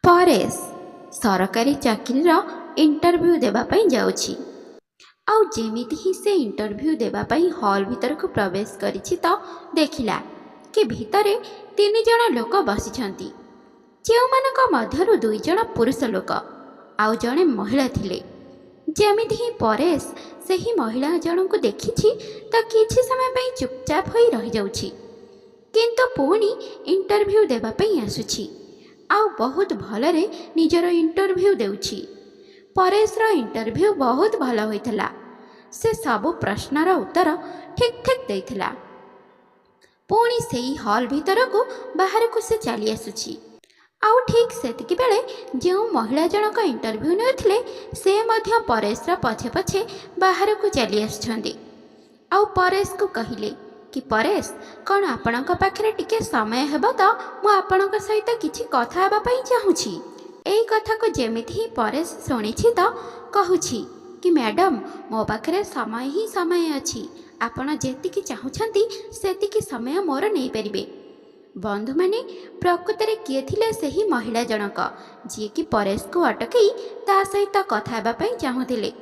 परेश सरकारी चाकरीर इंटरव्यू देवाई जाऊँगी। आउ जेमिति ही से इंटरव्यू देवाई हॉल भीतर को प्रवेश करिछि तो देखिला कि भितरे 3 जण लोक बसिछन्ति, जेउमानक मध्यरु 2 जण पुरुष लोक आउ जणे महिला थिले। जेमिति ही परेश से ही महिला जन को देखिछि तो किछि समय पई चुपचाप होई रहि जाउछि, किंतु पुणी इंटरव्यू देवाई आसुछि आउ बहुत भलरे निजर इंटरव्यू देउछि। परेशर इंटरव्यू बहुत भल होइथिला। से सबु प्रश्नर उत्तर ठीक ठीक देइथिला। पुणी सेही हॉल भीतर को बाहर को से चली आसुछि। आउ ठीक सेतिकी बेले जो महिला जनक इंटरव्यू नेउथिले से मध्य परेशर पछे पछे बाहर को चली आछन्ति। आउ परेश को कहिले कि परेश कौन आपणक पाखरे टिके समय हेबो तो मु आपणक सहित किछि कथा हेबा पई चाहूछि। एई कथा को जेमिति ही परेश सुनिछि तो कहूछि कि मैडम मो पाखरे समय ही समय अछि, आपण जेतिकी चाहुछन्ति सेतिकी समय मोर नै परिबे। बंधु माने प्रकृत रे किए थिले सेही महिला जनक जे कि परेश को अटकई ता सहित कथा हेबा पई चाहुथिले।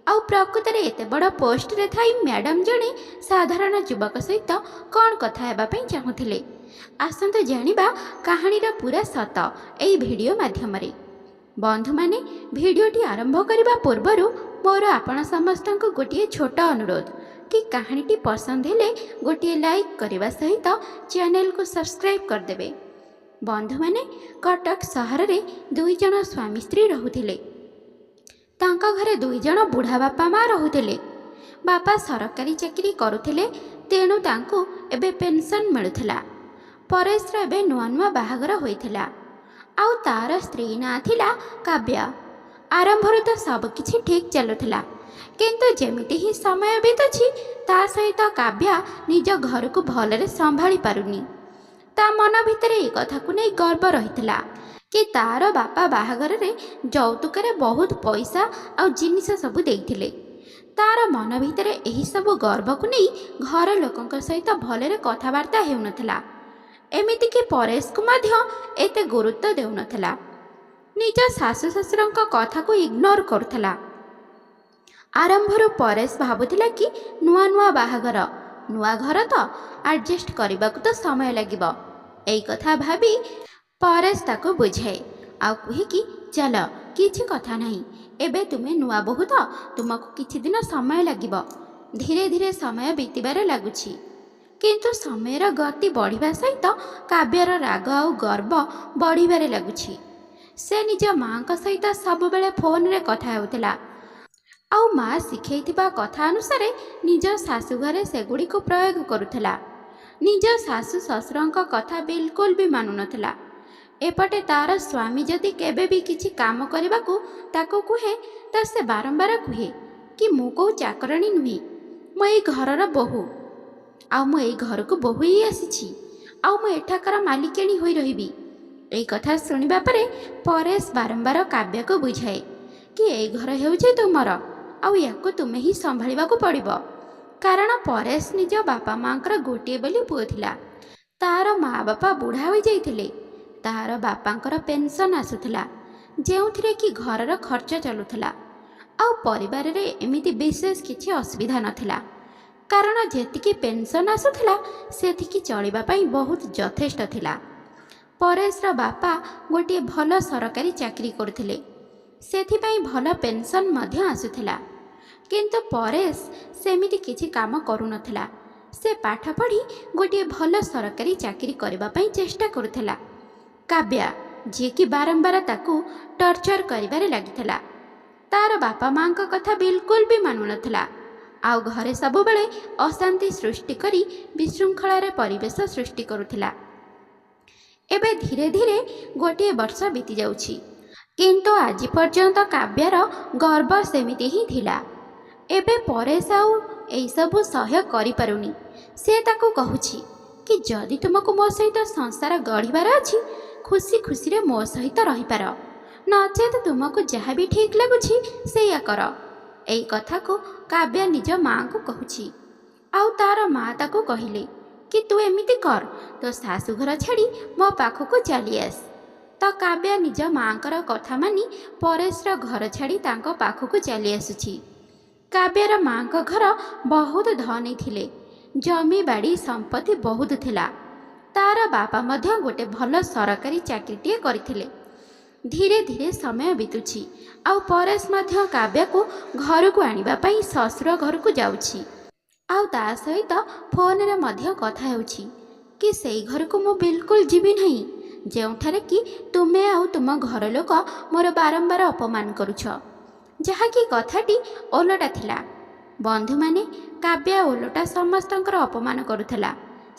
आउ प्रकृत रे एते बड़ पोस्ट रे थाई मैडम जणे साधारण युवक सहित कौन कथा हेबा पई चाहुथिले। आसंतु जानिबा कहानीर पूरा सत एई वीडियो माध्यम रे। बंधु माने वीडियोटी आरंभ करबा पूर्वरु मोर आपण समस्त को गोटे छोट अनुरोध कि कहानीटी पसंद हेले गोटे लाइक करने सहित चैनल को सब्सक्राइब करदेवे। बंधु माने कटक सहर रे 2 जण स्वामी स्त्री रहुथिले। तांका घरे 2 जण बुढ़ा बापा माँ रहुथिले। बापा सरकारी चाकरी करुथिले, तेणु तांको एबे पेंशन मिलुथिला। परेश रे एबे नुआ नुआ बाहागर होइथिला। आउ तार स्त्री ना थिला काव्या। आरंभर तो सब किछि ठीक चलुथिला, किंतु जेमिति ही समय बीतुछि ता सहित काव्या निज घर को भलरे संभाली पारुनी। ता मन भितर ए कथा को नै गर्व रहिथिला कि तार बापा बाहागर रे जौतुक रे बहुत पैसा आउ जिनिस सब देइथिले। तार मन भितर एही सब गर्व को नै घर लोकंक सहित भलरे कथावार्ता हेउनथिला। एमिति कि परेश को मध्य एते गुरुत्व देउनथिला। निज सासु ससुरंक कथा को इग्नोर करथिला। आरंभर परेश भाबुथिला कि नुआ नुआ बाहागर नुआ घर तो एडजस्ट करबाकू तो समय लागिबो। एई कथा भाबी परेश ताको बुझाए आ कहे कि चल किछि कथा नहीं, एबे तुमे नुआ बहु तो तुमको किछि दिन समय लागिबो। धीरे धीरे समय बीतिबारे लागुछि, किंतु समयर गति बढ़िबा सहित काव्यर राग आ गर्व बढ़िबारे लागुछि। से निज माँ सहित सब बेले फोन रे कथा हेउथिला। आउ माँ शिखैथिबा कथा अनुसार निज शाशु घरे सेगुड़ी को प्रयोग करुथिला। निज शाशु ससुरंक कथा बिल्कुल भी मानु नथिला। एपटे तार स्वामी जदि केबे भी किछि काम करबाकू ताको कुहे ता से बारंबार कुहे कि मु को चाकरानी नुहे, मु एई घरर बोहू, आउ मु एई घर को बोहू ही आसीछि, आउ मु एठाकर मालिकेणी होई रहिबी। एई कथा सुनिबा परे परेश बारंबार काव्य को बुझाए कि एई घर हेउछि तुमर, आउ याको तुमे ही संभाळिबाकू पड़िबो। कारण परेश निज बापा मांकर गोटिए बोली पुओ थिला। तार माँ बापा बुढ़ा होई जाइथिले। तार बापांकर पेंशन आसुथिला, जेउथिरे कि घरर खर्च चलुथिला। आउ परिवार रे एमिति विशेष किछि असुविधा नथिला, कारण जेतिकी पेंशन आसुथिला सेतिकी चलिबा पई बहुत यथेष्ट थिला। परेशर बापा गोटिए भल सरकारी चाकरी करथिले, सेथिपाई भल पेंशन मध्य आसुथिला। किंतु परेश सेमिति किछि काम करुनथिला। से पाठ पढ़ी गोटिए भल सरकारी चाकरी करबा पई चेष्टा करुथिला। काव्या जे कि बारंबार ताकू टर्चर करिबारे लागिथिला। तार बापा माँ का कथा बिल्कुल भी मानु नथिला। आउ घरे सब बेले अशांति सृष्टि करी विशृंखलार परिवेश सृष्टि करुथिला। एबे धीरे धीरे गोटिए वर्ष बीती जाउछि, किंतु आज पर्यंत काव्यार गर्व सेमिति ही थिला। एबे परेश आउ एई सबु सह्य करि पारुनी। से ताको कहुछि कि जदि तुमको मो सहित संसार गढ़िबार अछि, खुशी खुशी रे मो सहित रहि पार, नचेत तुमको जहाँ भी ठीक लगुछि सेया कर। एई कथा को काव्या निज माँ को कहुछि। आउ तार माँ ताको कहिले कि तू एमिति कर, तो शाशुघर छाड़ी मो पाखक चली आस। ତ କାବ୍ୟା ନିଜ ମାଙ୍କର କଥା ମାନି ପରେଶର ଘର ଛାଡ଼ି ତାଙ୍କ ପାଖକୁ ଚାଲି ଆସୁଛି। କାବ୍ୟାର ମାଙ୍କ ଘର ବହୁତ ଧନୀ ଥିଲେ, ଜମିବାଡ଼ି ସମ୍ପତ୍ତି ବହୁତ ଥିଲା। ତାର ବାପା ମଧ୍ୟ ଗୋଟେ ଭଲ ସରକାରୀ ଚାକିରିଟିଏ କରିଥିଲେ। ଧୀରେ ଧୀରେ ସମୟ ବିତୁଛି, ଆଉ ପରେଶ ମଧ୍ୟ କାବ୍ୟାକୁ ଘରକୁ ଆଣିବା ପାଇଁ ଶ୍ୱଶୁର ଘରକୁ ଯାଉଛି। ଆଉ ତା ସହିତ ଫୋନରେ ମଧ୍ୟ କଥା ହେଉଛି କି ସେଇ ଘରକୁ ମୁଁ ବିଲକୁଲ ଯିବି ନାହିଁ ଯେଉଁଠାରେ କି ତୁମେ ଆଉ ତୁମ ଘର ଲୋକ ମୋର ବାରମ୍ବାର ଅପମାନ କରୁଛ। ଯାହାକି କଥାଟି ଓଲଟା ଥିଲା। ବନ୍ଧୁମାନେ, କାବ୍ୟା ଓଲଟା ସମସ୍ତଙ୍କର ଅପମାନ କରୁଥିଲା।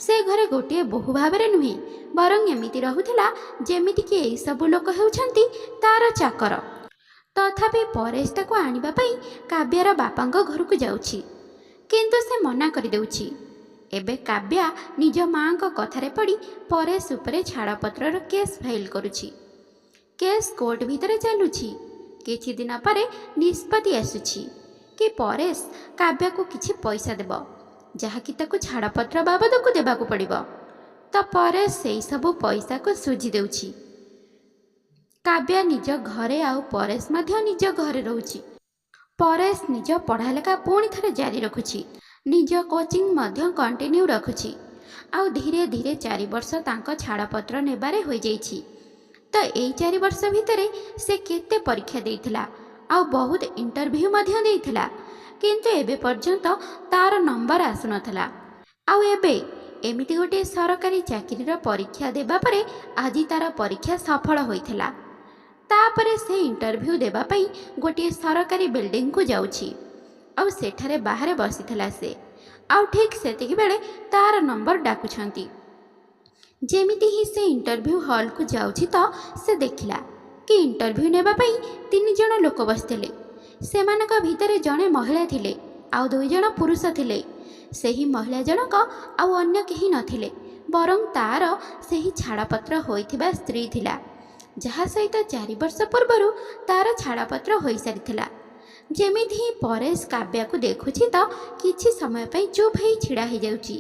ସେ ଘରେ ଗୋଟିଏ ବୋହୂ ଭାବରେ ନୁହେଁ, ବରଂ ଏମିତି ରହୁଥିଲା ଯେମିତିକି ଏଇସବୁ ଲୋକ ହେଉଛନ୍ତି ତାର ଚାକର। ତଥାପି ପରେଶ ତାକୁ ଆଣିବା ପାଇଁ କାବ୍ୟାର ବାପାଙ୍କ ଘରକୁ ଯାଉଛି, କିନ୍ତୁ ସେ ମନା କରିଦେଉଛି। ଏବେ କାବ୍ୟା ନିଜ ମାଙ୍କ କଥାରେ ପଡ଼ି ପରେଶ ଉପରେ ଛାଡ଼ପତ୍ରର କେସ୍ ଫାଇଲ୍ କରୁଛି। କେସ୍ କୋର୍ଟ ଭିତରେ ଚାଲୁଛି। କିଛି ଦିନ ପରେ ନିଷ୍ପତ୍ତି ଆସୁଛି କି ପରେଶ କାବ୍ୟାକୁ କିଛି ପଇସା ଦେବ, ଯାହାକି ତାକୁ ଛାଡ଼ପତ୍ର ବାବଦକୁ ଦେବାକୁ ପଡ଼ିବ। ତ ପରେଶ ସେଇ ସବୁ ପଇସାକୁ ସୁଝି ଦେଉଛି। କାବ୍ୟା ନିଜ ଘରେ ଆଉ ପରେଶ ମଧ୍ୟ ନିଜ ଘରେ ରହୁଛି। ପରେଶ ନିଜ ପଢ଼ାଲେଖା ପୁଣି ଥରେ ଜାରି ରଖୁଛି, ନିଜ କୋଚିଂ ମଧ୍ୟ କଣ୍ଟିନ୍ୟୁ ରଖୁଛି। ଆଉ ଧୀରେ ଧୀରେ 4 ବର୍ଷ ତାଙ୍କ ଛାଡ଼ପତ୍ର ନେବାରେ ହୋଇଯାଇଛି। ତ ଏଇ 4 ବର୍ଷ ଭିତରେ ସେ କେତେ ପରୀକ୍ଷା ଦେଇଥିଲା, ଆଉ ବହୁତ ଇଣ୍ଟରଭ୍ୟୁ ମଧ୍ୟ ଦେଇଥିଲା, କିନ୍ତୁ ଏବେ ପର୍ଯ୍ୟନ୍ତ ତାର ନମ୍ବର ଆସୁନଥିଲା। ଆଉ ଏବେ ଏମିତି ଗୋଟିଏ ସରକାରୀ ଚାକିରିର ପରୀକ୍ଷା ଦେବା ପରେ ଆଜି ତାର ପରୀକ୍ଷା ସଫଳ ହୋଇଥିଲା। ତାପରେ ସେ ଇଣ୍ଟରଭ୍ୟୁ ଦେବା ପାଇଁ ଗୋଟିଏ ସରକାରୀ ବିଲ୍ଡିଂକୁ ଯାଉଛି, ଆଉ ସେଠାରେ ବାହାରେ ବସିଥିଲା ସେ। ଆଉ ଠିକ୍ ସେତିକି ବେଳେ ତାର ନମ୍ବର ଡାକୁଛନ୍ତି। ଯେମିତି ହିଁ ସେ ଇଣ୍ଟରଭ୍ୟୁ ହଲ୍କୁ ଯାଉଛି ତ ସେ ଦେଖିଲା କି ଇଣ୍ଟରଭ୍ୟୁ ନେବା ପାଇଁ 3 ଜଣ ଲୋକ ବସିଥିଲେ। ସେମାନଙ୍କ ଭିତରେ ଜଣେ ମହିଳା ଥିଲେ, ଆଉ 2 ଜଣ ପୁରୁଷ ଥିଲେ। ସେହି ମହିଳା ଜଣକ ଆଉ ଅନ୍ୟ କେହି ନଥିଲେ, ବରଂ ତାର ସେହି ଛାଡ଼ପତ୍ର ହୋଇଥିବା ସ୍ତ୍ରୀ ଥିଲା, ଯାହା ସହିତ 4 ବର୍ଷ ପୂର୍ବରୁ ତାର ଛାଡ଼ପତ୍ର ହୋଇସାରିଥିଲା। ଯେମିତି ହିଁ ପରେଶ କାବ୍ୟାକୁ ଦେଖୁଛି ତ କିଛି ସମୟ ପାଇଁ ଚୁପ୍ ହେଇ ଛିଡ଼ା ହେଇଯାଉଛି।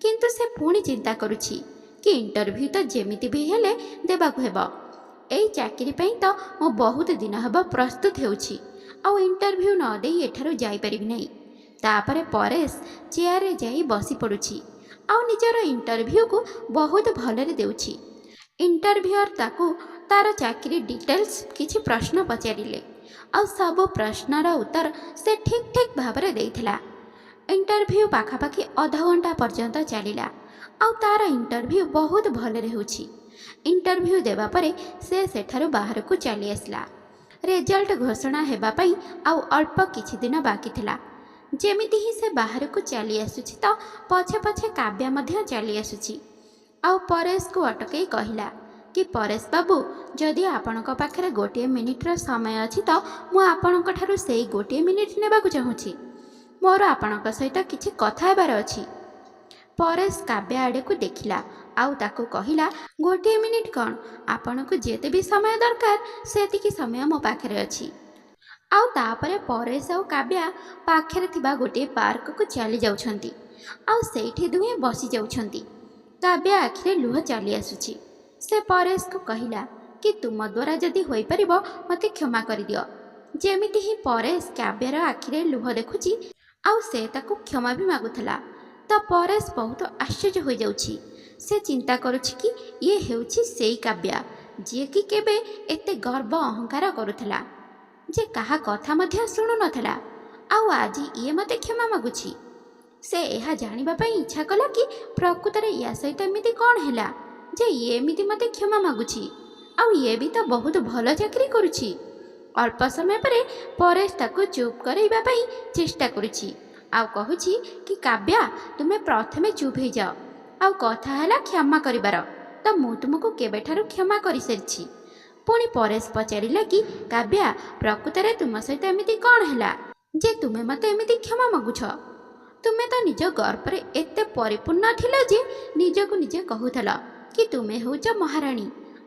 କିନ୍ତୁ ସେ ପୁଣି ଚିନ୍ତା କରୁଛି କି ଇଣ୍ଟରଭ୍ୟୁ ତ ଯେମିତି ବି ହେଲେ ଦେବାକୁ ହେବ। ଏଇ ଚାକିରି ପାଇଁ ତ ମୁଁ ବହୁତ ଦିନ ହେବ ପ୍ରସ୍ତୁତ ହେଉଛି, ଆଉ ଇଣ୍ଟରଭ୍ୟୁ ନ ଦେଇ ଏଠାରୁ ଯାଇପାରିବି ନାହିଁ। ତାପରେ ପରେଶ ଚେୟାରରେ ଯାଇ ବସି ପଡ଼ୁଛି, ଆଉ ନିଜର ଇଣ୍ଟରଭ୍ୟୁକୁ ବହୁତ ଭଲରେ ଦେଉଛି। ଇଣ୍ଟରଭ୍ୟୁଅର ତାକୁ ତାର ଚାକିରି ଡିଟେଲ୍ସ କିଛି ପ୍ରଶ୍ନ ପଚାରିଲେ, ଆଉ ସବୁ ପ୍ରଶ୍ନର ଉତ୍ତର ସେ ଠିକ୍ ଠିକ୍ ଭାବରେ ଦେଇଥିଲା। ଇଣ୍ଟରଭ୍ୟୁ ପାଖାପାଖି ଅଧଘଣ୍ଟା ପର୍ଯ୍ୟନ୍ତ ଚାଲିଲା, ଆଉ ତାର ଇଣ୍ଟରଭ୍ୟୁ ବହୁତ ଭଲରେ ହେଉଛି। ଇଣ୍ଟରଭ୍ୟୁ ଦେବା ପରେ ସେ ସେଠାରୁ ବାହାରକୁ ଚାଲି ଆସିଲା। ରେଜଲ୍ଟ ଘୋଷଣା ହେବା ପାଇଁ ଆଉ ଅଳ୍ପ କିଛି ଦିନ ବାକି ଥିଲା। ଯେମିତି ହିଁ ସେ ବାହାରକୁ ଚାଲି ଆସୁଛି ତ ପଛେ ପଛେ କାବ୍ୟା ମଧ୍ୟ ଚାଲି ଆସୁଛି, ଆଉ ପରେଶକୁ ଅଟକେଇ କହିଲା କି ପରେଶ ବାବୁ, ଯଦି ଆପଣଙ୍କ ପାଖରେ 1 ମିନିଟ୍ର ସମୟ ଅଛି ତ ମୁଁ ଆପଣଙ୍କ ଠାରୁ ସେଇ 1 ମିନିଟ୍ ନେବାକୁ ଚାହୁଁଛି। ମୋର ଆପଣଙ୍କ ସହିତ କିଛି କଥା ହେବାର ଅଛି। ପରେଶ କାବ୍ୟା ଆଡ଼କୁ ଦେଖିଲା, ଆଉ ତାକୁ କହିଲା, 1 ମିନିଟ୍ କ'ଣ, ଆପଣଙ୍କୁ ଯେତେ ବି ସମୟ ଦରକାର ସେତିକି ସମୟ ମୋ ପାଖରେ ଅଛି। ଆଉ ତାପରେ ପରେଶ ଆଉ କାବ୍ୟା ପାଖରେ ଥିବା ଗୋଟିଏ ପାର୍କକୁ ଚାଲି ଯାଉଛନ୍ତି, ଆଉ ସେଇଠି ଦୁହେଁ ବସି ଯାଉଛନ୍ତି। କାବ୍ୟା ଆଖିରେ ଲୁହ ଚାଲି ଆସୁଛି। ସେ ପରେଶକୁ କହିଲା କି ତୁମ ଦ୍ୱାରା ଯଦି ହୋଇପାରିବ ମୋତେ କ୍ଷମା କରିଦିଅ। ଯେମିତି ହିଁ ପରେଶ କାବ୍ୟାର ଆଖିରେ ଲୁହ ଦେଖୁଛି, ଆଉ ସେ ତାକୁ କ୍ଷମା ବି ମାଗୁଥିଲା, ତ ପରେଶ ବହୁତ ଆଶ୍ଚର୍ଯ୍ୟ ହୋଇଯାଉଛି। ସେ ଚିନ୍ତା କରୁଛି କି ଇଏ ହେଉଛି ସେଇ କାବ୍ୟା ଯିଏକି କେବେ ଏତେ ଗର୍ବ ଅହଙ୍କାର କରୁଥିଲା, ଯେ କାହା କଥା ମଧ୍ୟ ଶୁଣୁନଥିଲା, ଆଉ ଆଜି ଇଏ ମୋତେ କ୍ଷମା ମାଗୁଛି। ସେ ଏହା ଜାଣିବା ପାଇଁ ଇଚ୍ଛା କଲା କି ପ୍ରକୃତରେ ୟା ସହିତ ଏମିତି କ'ଣ ହେଲା ଯେ ଇଏ ଏମିତି ମୋତେ କ୍ଷମା ମାଗୁଛି, ଆଉ ଇଏ ବି ତ ବହୁତ ଭଲ ଚାକିରି କରୁଛି। ଅଳ୍ପ ସମୟ ପରେ ପରେଶ ତାକୁ ଚୁପ୍ କରାଇବା ପାଇଁ ଚେଷ୍ଟା କରୁଛି, ଆଉ କହୁଛି କି କାବ୍ୟା, ତୁମେ ପ୍ରଥମେ ଚୁପ୍ ହେଇଯାଅ। ଆଉ କଥା ହେଲା କ୍ଷମା କରିବାର, ତ ମୁଁ ତୁମକୁ କେବେଠାରୁ କ୍ଷମା କରିସାରିଛି। ପୁଣି ପରେଶ ପଚାରିଲା କି କାବ୍ୟା, ପ୍ରକୃତରେ ତୁମ ସହିତ ଏମିତି କ'ଣ ହେଲା ଯେ ତୁମେ ମୋତେ ଏମିତି କ୍ଷମା ମାଗୁଛ? ତୁମେ ତ ନିଜ ଗର୍ବରେ ଏତେ ପରିପୂର୍ଣ୍ଣ ଥିଲ ଯେ ନିଜକୁ ନିଜେ କହୁଥିଲ କି ତୁମେ ହେଉଛ ମହାରାଣୀ,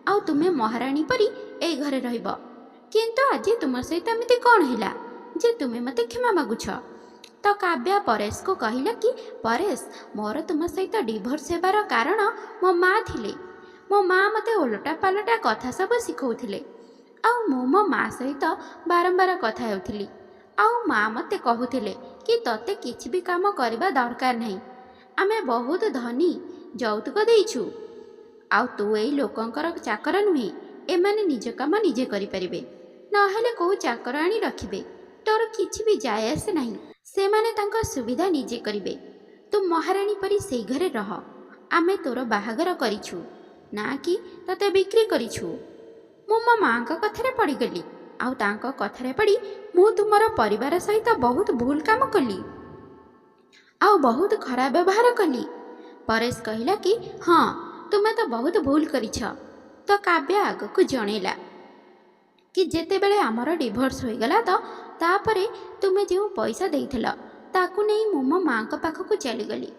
ଆଉ ତୁମେ ମହାରାଣୀ ପରି ଏଇ ଘରେ ରହିବ। କିନ୍ତୁ ଆଜି ତୁମ ସହିତ ଏମିତି କ'ଣ ହେଲା ଯେ ତୁମେ ମୋତେ କ୍ଷମା ମାଗୁଛ? ତ କାବ୍ୟା ପରେଶକୁ କହିଲା କି ପରେଶ, ମୋର ତୁମ ସହିତ ଡିଭୋର୍ସ ହେବାର କାରଣ ମୋ ମା ଥିଲେ। ମୋ ମା ମୋତେ ଓଲଟା ପାଲଟା କଥା ସବୁ ଶିଖଉଥିଲେ। ଆଉ ମୁଁ ମୋ ମା ସହିତ ବାରମ୍ବାର କଥା ହେଉଥିଲି। ଆଉ ମା ମୋତେ କହୁଥିଲେ କି ତୋତେ କିଛି ବି କାମ କରିବା ଦରକାର ନାହିଁ, ଆମେ ବହୁତ ଧନୀ, ଯୌତୁକ ଦେଇଛୁ। ଆଉ ତୁ ଏଇ ଲୋକଙ୍କର ଚାକର ନୁହେଁ, ଏମାନେ ନିଜ କାମ ନିଜେ କରିପାରିବେ, ନହେଲେ କେଉଁ ଚାକର ଆଣି ରଖିବେ, ତୋର କିଛି ବି ଯାଏ ଆସେ ନାହିଁ। ସେମାନେ ତାଙ୍କ ସୁବିଧା ନିଜେ କରିବେ। ତୁ ମହାରାଣୀ ପରି ସେଇ ଘରେ ରହ। ଆମେ ତୋର ବାହାଘର କରିଛୁ, ନା କି ତୋତେ ବିକ୍ରି କରିଛୁ। ମୁଁ ମୋ ମାଆଙ୍କ କଥାରେ ପଡ଼ିଗଲି। ଆଉ ତାଙ୍କ କଥାରେ ପଡ଼ି ମୁଁ ତୁମର ପରିବାର ସହିତ ବହୁତ ଭୁଲ କାମ କଲି, ଆଉ ବହୁତ ଖରାପ ବ୍ୟବହାର କଲି। ପରେଶ କହିଲା କି ହଁ, ତୁମେ ତ ବହୁତ ଭୁଲ କରିଛ। ତ କାବ୍ୟ ଆଗକୁ ଜଣେଇଲା କି ଯେତେବେଳେ ଆମର ଡିଭୋର୍ସ ହୋଇଗଲା ତ ତାପରେ ତୁମେ ଯେଉଁ ପଇସା ଦେଇଥିଲ ତାକୁ ନେଇ ମୁଁ ମୋ ମାଆଙ୍କ ପାଖକୁ ଚାଲିଗଲି।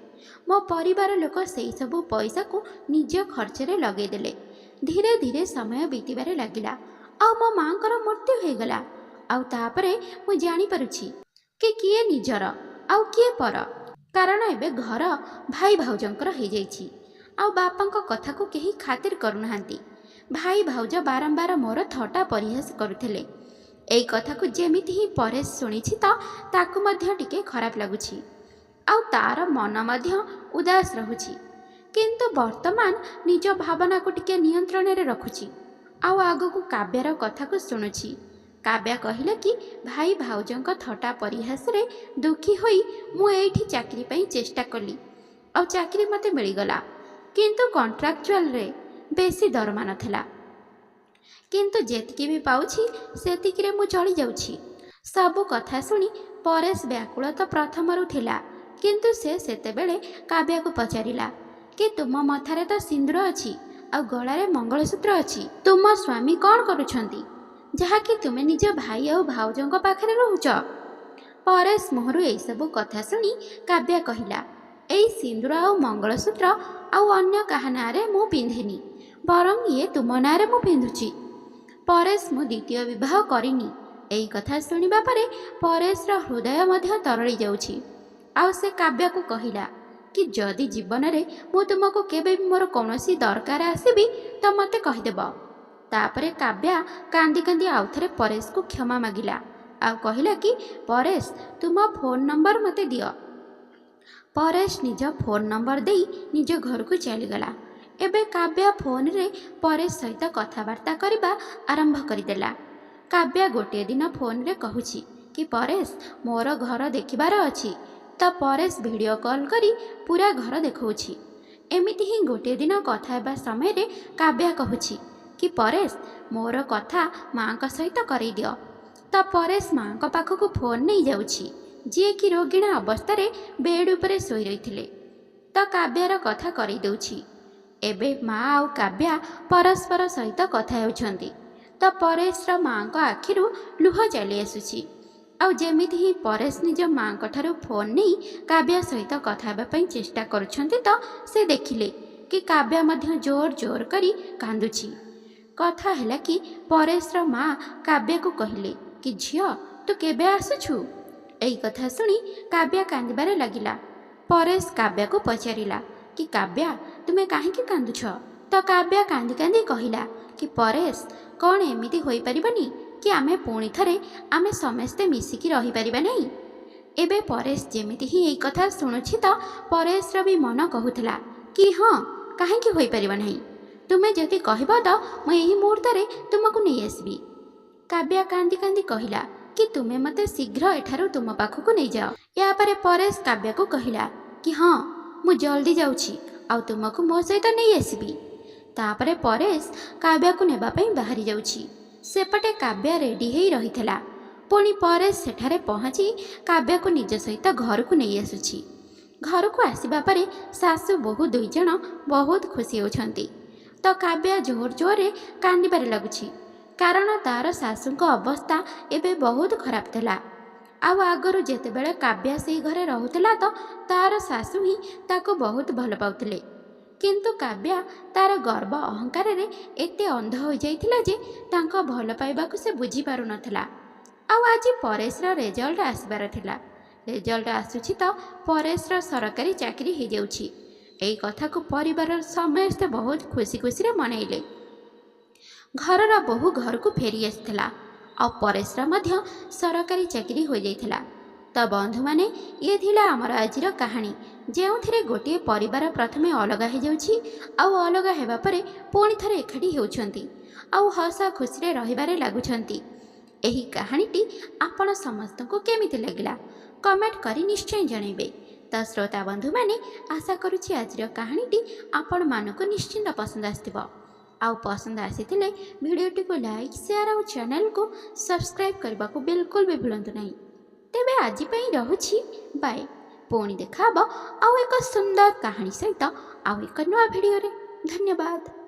ମୋ ପରିବାର ଲୋକ ସେଇ ସବୁ ପଇସାକୁ ନିଜ ଖର୍ଚ୍ଚରେ ଲଗେଇଦେଲେ। ଧୀରେ ଧୀରେ ସମୟ ବିତିବାରେ ଲାଗିଲା, ଆଉ ମୋ ମାଆଙ୍କର ମୃତ୍ୟୁ ହୋଇଗଲା। ଆଉ ତାପରେ ମୁଁ ଜାଣିପାରୁଛି କି କିଏ ନିଜର ଆଉ କିଏ ପର। କାରଣ ଏବେ ଘର ଭାଇ ଭାଉଜଙ୍କର ହେଇଯାଇଛି, ଆଉ ବାପାଙ୍କ କଥାକୁ କେହି ଖାତିର କରୁନାହାନ୍ତି। ଭାଇ ଭାଉଜ ବାରମ୍ବାର ମୋର ଥଟ୍ଟା ପରିହାସ କରୁଥିଲେ। ଏଇ କଥାକୁ ଯେମିତି ହିଁ ପରେଶ ଶୁଣିଛି ତ ତାକୁ ମଧ୍ୟ ଟିକେ ଖରାପ ଲାଗୁଛି, ଆଉ ତାର ମନ ମଧ୍ୟ ଉଦାସ ରହୁଛି। କିନ୍ତୁ ବର୍ତ୍ତମାନ ନିଜ ଭାବନାକୁ ଟିକେ ନିୟନ୍ତ୍ରଣରେ ରଖୁଛି, ଆଉ ଆଗକୁ କାବ୍ୟର କଥାକୁ ଶୁଣୁଛି। କାବ୍ୟା କହିଲା କି ଭାଇ ଭାଉଜଙ୍କ ଥଟ୍ଟା ପରିହାସରେ ଦୁଃଖୀ ହୋଇ ମୁଁ ଏଇଠି ଚାକିରି ପାଇଁ ଚେଷ୍ଟା କଲି, ଆଉ ଚାକିରି ମୋତେ ମିଳିଗଲା। କିନ୍ତୁ କଣ୍ଟ୍ରାକ୍ଚୁଆଲରେ ବେଶୀ ଦରମା ନଥିଲା, କିନ୍ତୁ ଯେତିକି ବି ପାଉଛି ସେତିକିରେ ମୁଁ ଚଳିଯାଉଛି। ସବୁ କଥା ଶୁଣି ପରେଶ ବ୍ୟାକୁଳ ତ ପ୍ରଥମରୁ ଥିଲା, କିନ୍ତୁ ସେ ସେତେବେଳେ କାବ୍ୟାକୁ ପଚାରିଲା କି ତୁମ ମଥାରେ ତ ସିନ୍ଦୁର ଅଛି, ଆଉ ଗଳାରେ ମଙ୍ଗଳସୂତ୍ର ଅଛି। ତୁମ ସ୍ୱାମୀ କ'ଣ କରୁଛନ୍ତି, ଯାହାକି ତୁମେ ନିଜ ଭାଇ ଆଉ ଭାଉଜଙ୍କ ପାଖରେ ରହୁଛ? ପରେଶ ମୁହଁରୁ ଏଇସବୁ କଥା ଶୁଣି କାବ୍ୟା କହିଲା, ଏଇ ସିନ୍ଦୁର ଆଉ ମଙ୍ଗଳସୂତ୍ର ଆଉ ଅନ୍ୟ କାହା ନାଁରେ ମୁଁ ପିନ୍ଧେନି, ବରଂ ଇଏ ତୁମ ନାଁରେ ମୁଁ ପିନ୍ଧୁଛି। ପରେଶ, ମୁଁ ଦ୍ୱିତୀୟ ବିବାହ କରିନି। ଏଇ କଥା ଶୁଣିବା ପରେ ପରେଶର ହୃଦୟ ମଧ୍ୟ ତରଳି ଯାଉଛି। ଆଉ ସେ କାବ୍ୟାକୁ କହିଲା କି ଯଦି ଜୀବନରେ ମୁଁ ତୁମକୁ କେବେ ବି ମୋର କୌଣସି ଦରକାର ଆସିବି ତ ମୋତେ କହିଦେବ। ତାପରେ କାବ୍ୟା କାନ୍ଦି କାନ୍ଦି ଆଉଥରେ ପରେଶକୁ କ୍ଷମା ମାଗିଲା, ଆଉ କହିଲା କି ପରେଶ, ତୁମ ଫୋନ୍ ନମ୍ବର ମୋତେ ଦିଅ। ପରେଶ ନିଜ ଫୋନ୍ ନମ୍ବର ଦେଇ ନିଜ ଘରକୁ ଚାଲିଗଲା। ଏବେ କାବ୍ୟା ଫୋନରେ ପରେଶ ସହିତ କଥାବାର୍ତ୍ତା କରିବା ଆରମ୍ଭ କରିଦେଲା। କାବ୍ୟା ଗୋଟିଏ ଦିନ ଫୋନରେ କହୁଛି କି ପରେଶ, ମୋର ଘର ଦେଖିବାର ଅଛି। ତ ପରେଶ ଭିଡ଼ିଓ କଲ୍ କରି ପୁରା ଘର ଦେଖାଉଛି। ଏମିତି ହିଁ ଗୋଟିଏ ଦିନ କଥା ହେବା ସମୟରେ କାବ୍ୟା କହୁଛି କି ପରେଶ, ମୋର କଥା ମାଆଙ୍କ ସହିତ କରେଇଦିଅ। ତ ପରେଶ ମାଆଙ୍କ ପାଖକୁ ଫୋନ୍ ନେଇ ଯାଉଛି, ଯିଏକି ରୋଗିଣା ଅବସ୍ଥାରେ ବେଡ୍ ଉପରେ ଶୋଇ ରହିଥିଲେ। ତ କାବ୍ୟାର କଥା କରେଇ ଦେଉଛି। ଏବେ ମା ଆଉ କାବ୍ୟା ପରସ୍ପର ସହିତ କଥା ହେଉଛନ୍ତି। ତ ପରେଶର ମାଆଙ୍କ ଆଖିରୁ ଲୁହ ଚାଲି ଆସୁଛି। ଆଉ ଯେମିତି ହିଁ ପରେଶ ନିଜ ମାଆଙ୍କ ଠାରୁ ଫୋନ୍ ନେଇ କାବ୍ୟା ସହିତ କଥା ହେବା ପାଇଁ ଚେଷ୍ଟା କରୁଛନ୍ତି ତ ସେ ଦେଖିଲେ କି କାବ୍ୟା ମଧ୍ୟ ଜୋର ଜୋର କରି କାନ୍ଦୁଛି। କଥା ହେଲା କି ପରେଶର ମା କାବ୍ୟାକୁ କହିଲେ କି ଝିଅ, ତୁ କେବେ ଆସୁଛୁ? ଏଇ କଥା ଶୁଣି କାବ୍ୟା କାନ୍ଦିବାରେ ଲାଗିଲା। ପରେଶ କାବ୍ୟାକୁ ପଚାରିଲା କି କାବ୍ୟା, ତୁମେ କାହିଁକି କାନ୍ଦୁଛ? ତ କାବ୍ୟା କାନ୍ଦି କାନ୍ଦି କହିଲା କି ପରେଶ, କ'ଣ ଏମିତି ହୋଇପାରିବନି କି ଆମେ ପୁଣି ଥରେ ଆମେ ସମସ୍ତେ ମିଶିକି ରହିପାରିବା ନାହିଁ? ଏବେ ପରେଶ ଯେମିତି ହିଁ ଏଇ କଥା ଶୁଣୁଛି ତ ପରେଶର ବି ମନ କହୁଥିଲା କି ହଁ, କାହିଁକି ହୋଇପାରିବ ନାହିଁ? ତୁମେ ଯଦି କହିବ ତ ମୁଁ ଏହି ମୁହୂର୍ତ୍ତରେ ତୁମକୁ ନେଇ ଆସିବି। କାବ୍ୟା କାନ୍ଦି କାନ୍ଦି କହିଲା କି ତୁମେ ମୋତେ ଶୀଘ୍ର ଏଠାରୁ ତୁମ ପାଖକୁ ନେଇଯାଅ। ଏହାପରେ ପରେଶ କାବ୍ୟାକୁ କହିଲା କି ହଁ, ମୁଁ ଜଲ୍ଦି ଯାଉଛି, ଆଉ ତୁମକୁ ମୋ ସହିତ ନେଇ ଆସିବି। ତାପରେ ପରେଶ କାବ୍ୟାକୁ ନେବା ପାଇଁ ବାହାରି ଯାଉଛି। ସେପଟେ କାବ୍ୟା ରେଡ଼ି ହେଇ ରହିଥିଲା। ପୁଣି ପରେଶ ସେଠାରେ ପହଞ୍ଚି କାବ୍ୟାକୁ ନିଜ ସହିତ ଘରକୁ ନେଇ ଆସୁଛି। ଘରକୁ ଆସିବା ପରେ ଶାଶୁ ବୋହୂ ଦୁଇଜଣ ବହୁତ ଖୁସି ହେଉଛନ୍ତି। ତ କାବ୍ୟା ଜୋର ଜୋରରେ କାନ୍ଦିବାରେ ଲାଗୁଛି, କାରଣ ତାର ଶାଶୁଙ୍କ ଅବସ୍ଥା ଏବେ ବହୁତ ଖରାପ ଥିଲା। ଆଉ ଆଗରୁ ଯେତେବେଳେ କାବ୍ୟା ସେଇ ଘରେ ରହୁଥିଲା ତ ତାର ଶାଶୁ ହିଁ ତାକୁ ବହୁତ ଭଲ ପାଉଥିଲେ। କିନ୍ତୁ କାବ୍ୟା ତାର ଗର୍ବ ଅହଙ୍କାରରେ ଏତେ ଅନ୍ଧ ହୋଇଯାଇଥିଲା ଯେ ତାଙ୍କ ଭଲ ପାଇବାକୁ ସେ ବୁଝିପାରୁନଥିଲା। ଆଉ ଆଜି ପରେଶର ରେଜଲ୍ଟ ଆସିବାର ଥିଲା। ରେଜଲ୍ଟ ଆସୁଛି ତ ପରେଶର ସରକାରୀ ଚାକିରି ହେଇଯାଉଛି। ଏଇ କଥାକୁ ପରିବାରର ସମସ୍ତେ ବହୁତ ଖୁସି ଖୁସିରେ ମନେଇଲେ। ଘରର ବୋହୂ ଘରକୁ ଫେରି ଆସିଥିଲା ଆଉ ପରେଶର ମଧ୍ୟ ସରକାରୀ ଚାକିରି ହୋଇଯାଇଥିଲା। ତ ବନ୍ଧୁମାନେ, ଇଏ ଥିଲା ଆମର ଆଜିର କାହାଣୀ, ଯେଉଁଥିରେ ଗୋଟିଏ ପରିବାର ପ୍ରଥମେ ଅଲଗା ହୋଇଯାଉଛି ଆଉ ଅଲଗା ହେବା ପରେ ପୁଣି ଥରେ ଏକାଠି ହେଉଛନ୍ତି ଆଉ ହସ ଖୁସିରେ ରହିବାରେ ଲାଗୁଛନ୍ତି। ଏହି କାହାଣୀଟି ଆପଣ ସମସ୍ତଙ୍କୁ କେମିତି ଲାଗିଲା କମେଣ୍ଟ କରି ନିଶ୍ଚୟ ଜଣାଇବେ। ତ ଶ୍ରୋତା ବନ୍ଧୁମାନେ, ଆଶା କରୁଛି ଆଜିର କାହାଣୀଟି ଆପଣମାନଙ୍କୁ ନିଶ୍ଚିନ୍ତ ପସନ୍ଦ ଆସିଥିବ। ଆଉ ପସନ୍ଦ ଆସିଥିଲେ ଭିଡ଼ିଓଟିକୁ ଲାଇକ୍, ସେୟାର ଆଉ ଚ୍ୟାନେଲକୁ ସବସ୍କ୍ରାଇବ୍ କରିବାକୁ ବିଲକୁଲ ବି ଭୁଲନ୍ତୁ ନାହିଁ। ତେବେ ଆଜି ପାଇଁ ରହୁଛି, ବାଏ। ପୁଣି ଦେଖା ହେବ ଆଉ ଏକ ସୁନ୍ଦର କାହାଣୀ ସହିତ ଆଉ ଏକ ନୂଆ ଭିଡ଼ିଓରେ। ଧନ୍ୟବାଦ।